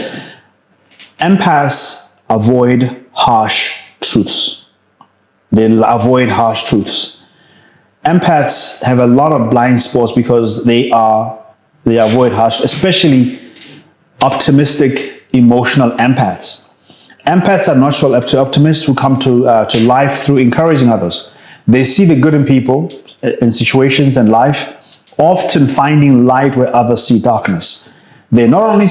empaths avoid harsh truths. They avoid harsh truths. Empaths have a lot of blind spots because they avoid harsh, especially optimistic, emotional empaths. Empaths are natural optimists who come to life through encouraging others. They see the good in people, in situations and life, often finding light where others see darkness. They not only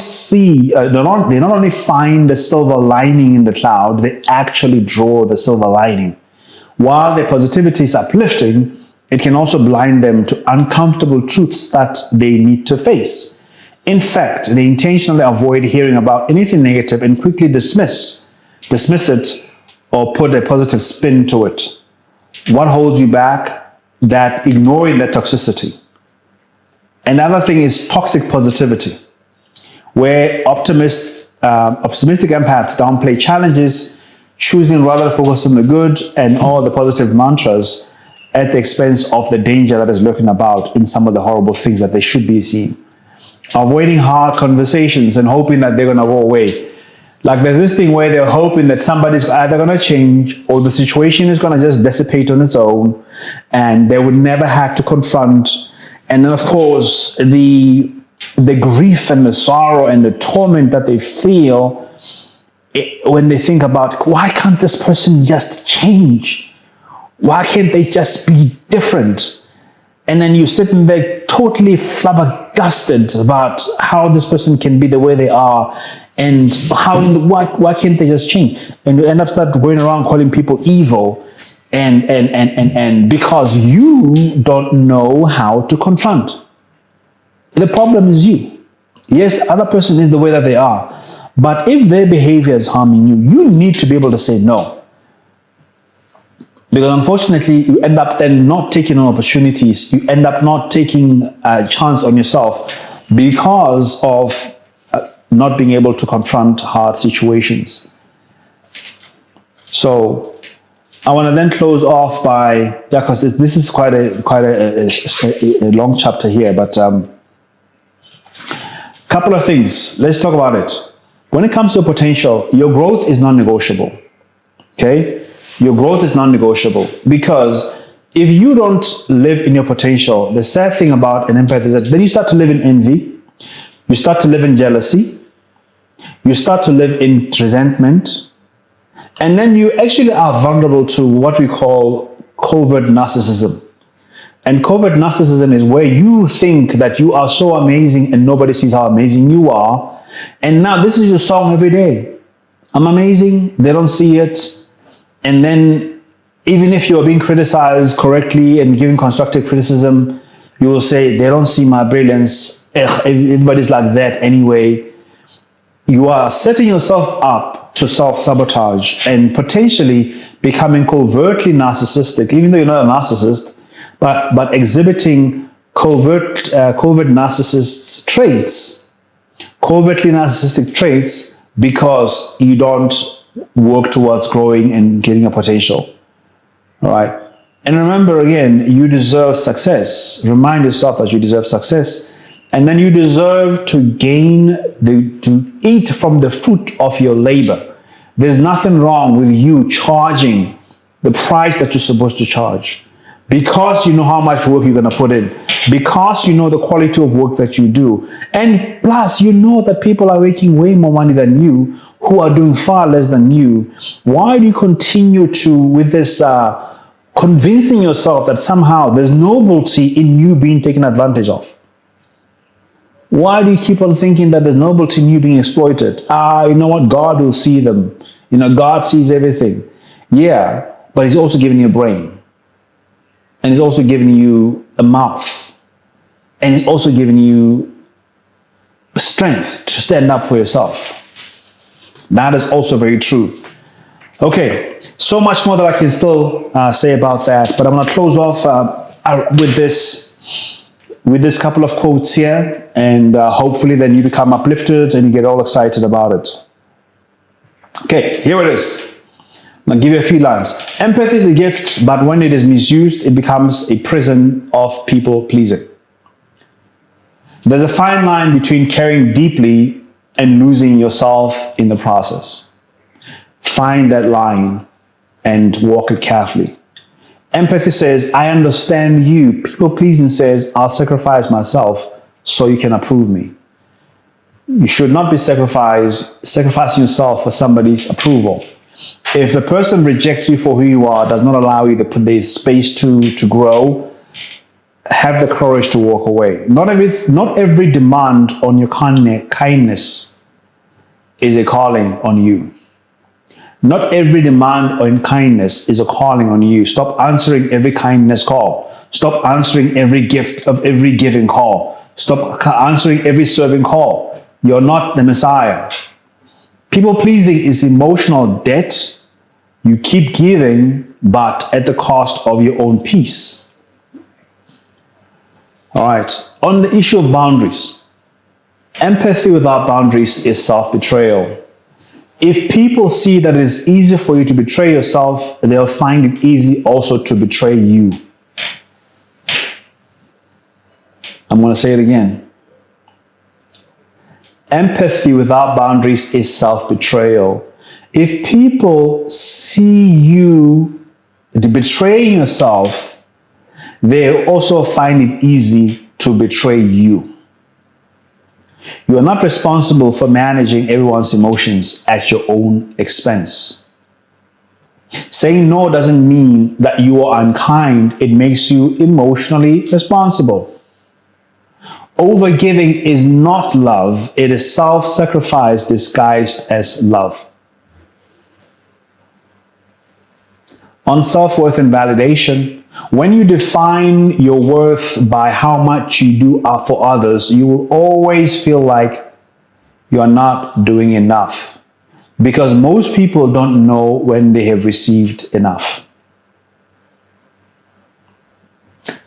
find the silver lining in the cloud, they actually draw the silver lining. While their positivity is uplifting, it can also blind them to uncomfortable truths that they need to face. In fact, they intentionally avoid hearing about anything negative and quickly dismiss it or put a positive spin to it. What holds you back? That ignoring that toxicity. Another thing is toxic positivity, where optimistic empaths downplay challenges, choosing rather to focus on the good and all the positive mantras at the expense of the danger that is lurking about in some of the horrible things that they should be seeing. Avoiding hard conversations and hoping that they're going to go away. Like there's this thing where they're hoping that somebody's either going to change or the situation is going to just dissipate on its own and they would never have to confront. And then of course, the grief and the sorrow and the torment that they feel when they think about, why can't this person just change? Why can't they just be different? And then you're sitting there totally flabbergasted about how this person can be the way they are and why can't they just change? And you end up going around calling people evil and because you don't know how to confront. The problem is you. Yes, other person is the way that they are. But if their behavior is harming you, you need to be able to say no. Because unfortunately, you end up then not taking on opportunities. You end up not taking a chance on yourself because of not being able to confront hard situations. So I want to then close off by, because this is quite a long chapter here, but couple of things. Let's talk about it. When it comes to potential, your growth is non-negotiable. Okay? Your growth is non-negotiable because if you don't live in your potential, the sad thing about an empath is that then you start to live in envy, you start to live in jealousy, you start to live in resentment, and then you actually are vulnerable to what we call covert narcissism. And covert narcissism is where you think that you are so amazing and nobody sees how amazing you are. And now this is your song every day. I'm amazing, they don't see it. And then even if you're being criticized correctly and giving constructive criticism, you will say, they don't see my brilliance. Everybody's like that anyway. You are setting yourself up to self-sabotage and potentially becoming covertly narcissistic, even though you're not a narcissist, but exhibiting covert narcissist traits, covertly narcissistic traits, because you don't work towards growing and getting a potential. All right. And remember again, you deserve success. Remind yourself that you deserve success, and then you deserve to to eat from the fruit of your labor. There's nothing wrong with you charging the price that you're supposed to charge, because you know how much work you're going to put in, because you know the quality of work that you do, and plus you know that people are making way more money than you, who are doing far less than you. Why do you continue to with this convincing yourself that somehow there's novelty in you being taken advantage of? Why do you keep on thinking that there's novelty in you being exploited? You know what? God will see them. You know, God sees everything. Yeah, but He's also giving you a brain. And He's also giving you a mouth. And He's also giving you strength to stand up for yourself. That is also very true. Okay, so much more that I can still say about that, but I'm going to close off with this couple of quotes here, and hopefully then you become uplifted and you get all excited about it. Okay, here it is. I'll give you a few lines. Empathy is a gift, but when it is misused, it becomes a prison of people pleasing. There's a fine line between caring deeply and losing yourself in the process. Find that line and walk it carefully. Empathy says, I understand you. People pleasing says, I'll sacrifice myself so you can approve me. You should not be sacrificing yourself for somebody's approval. If the person rejects you for who you are, does not allow you the space to grow, have the courage to walk away. Not every demand on your kindness is a calling on you. Not every demand on kindness is a calling on you. Stop answering every kindness call. Stop answering every gift of every giving call. Stop answering every serving call. You're not the Messiah. People pleasing is emotional debt. You keep giving, but at the cost of your own peace. All right. On the issue of boundaries, empathy without boundaries is self-betrayal. If people see that it is easy for you to betray yourself, they'll find it easy also to betray you. I'm going to say it again. Empathy without boundaries is self-betrayal. If people see you betraying yourself, they also find it easy to betray you. You are not responsible for managing everyone's emotions at your own expense. Saying no doesn't mean that you are unkind. It makes you emotionally responsible. Overgiving is not love. It is self-sacrifice disguised as love. On self-worth and validation, when you define your worth by how much you do for others, you will always feel like you are not doing enough, because most people don't know when they have received enough.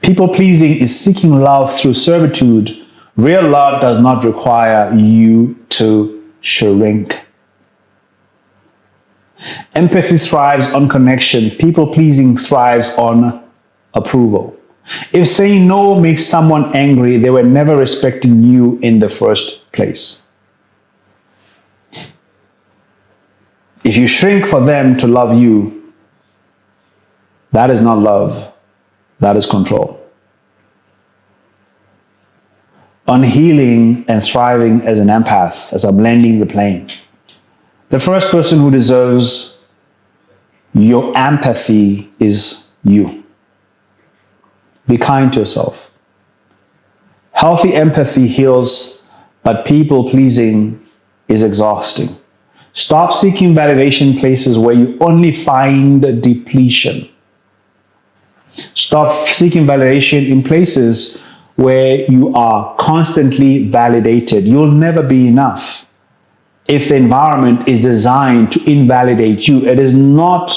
People pleasing is seeking love through servitude. Real love does not require you to shrink. Empathy thrives on connection. People pleasing thrives on approval. If saying no makes someone angry, they were never respecting you in the first place. If you shrink for them to love you, that is not love, that is control. On healing and thriving as an empath, as I'm landing the plane, the first person who deserves your empathy is you. Be kind to yourself. Healthy empathy heals, but people pleasing is exhausting. Stop seeking validation in places where you only find depletion. Stop seeking validation in places where you are constantly validated. You'll never be enough. If the environment is designed to invalidate you, it is not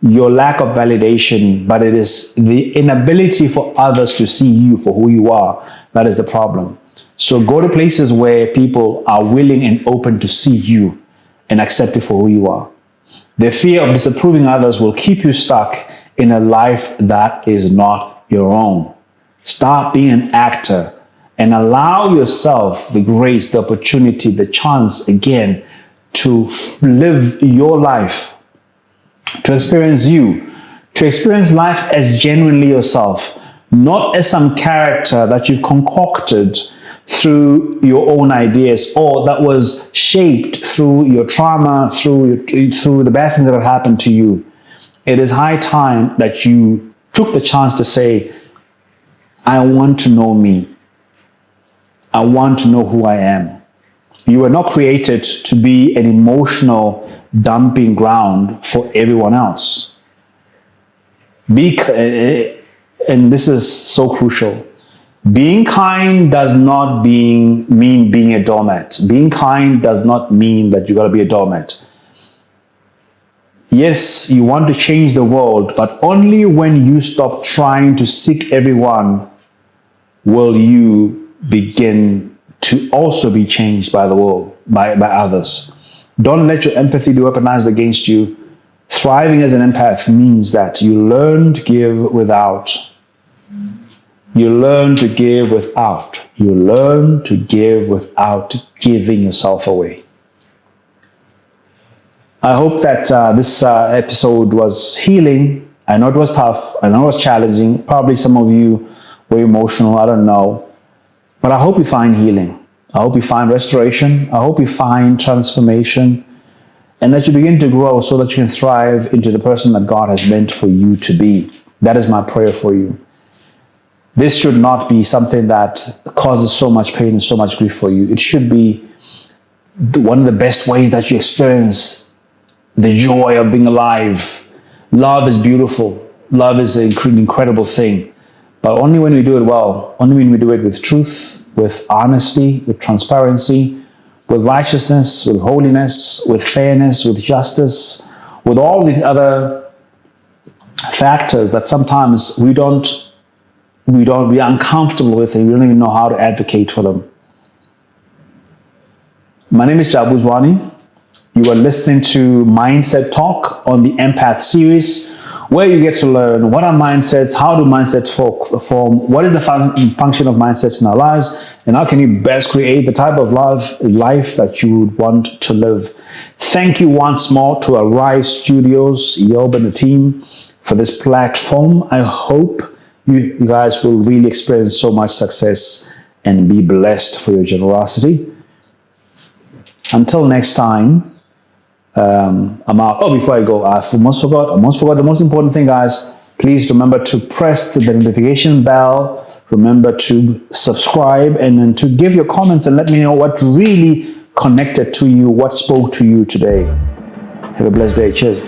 your lack of validation, but it is the inability for others to see you for who you are. That is the problem. So go to places where people are willing and open to see you and accept you for who you are. The fear of disapproving others will keep you stuck in a life that is not your own. Stop being an actor and allow yourself the grace, the opportunity, the chance again to live your life, to experience you, to experience life as genuinely yourself, not as some character that you've concocted through your own ideas or that was shaped through your trauma, through the bad things that have happened to you. It is high time that you took the chance to say, I want to know me. I want to know who I am. You were not created to be an emotional dumping ground for everyone else. And this is so crucial. Being kind does not mean being a doormat. Being kind does not mean that you got to be a doormat. Yes, you want to change the world, but only when you stop trying to seek everyone will you begin to also be changed by the world, by others. Don't let your empathy be weaponized against you. Thriving as an empath means that you learn to give without. You learn to give without. You learn to give without giving yourself away. I hope that this episode was healing. I know it was tough. I know it was challenging. Probably some of you were emotional. I don't know. But I hope you find healing. I hope you find restoration. I hope you find transformation. And that you begin to grow so that you can thrive into the person that God has meant for you to be. That is my prayer for you. This should not be something that causes so much pain and so much grief for you. It should be one of the best ways that you experience the joy of being alive. Love is beautiful. Love is an incredible thing. But only when we do it well, only when we do it with truth, with honesty, with transparency, with righteousness, with holiness, with fairness, with justice, with all the other factors that sometimes we are uncomfortable with and we don't even know how to advocate for them. My name is Jabu Zwane. You are listening to Mindset Talk on the Empath series, where you get to learn what are mindsets, how do mindsets form, what is the function of mindsets in our lives, and how can you best create the type of life that you would want to live. Thank you once more to Arise Studios, Yob and the team for this platform. I hope you guys will really experience so much success and be blessed for your generosity. Until next time, I'm out. Oh, before I go, I almost forgot the most important thing, guys. Please remember to press the notification bell. Remember to subscribe and then to give your comments and let me know what really connected to you, what spoke to you today. Have a blessed day. Cheers.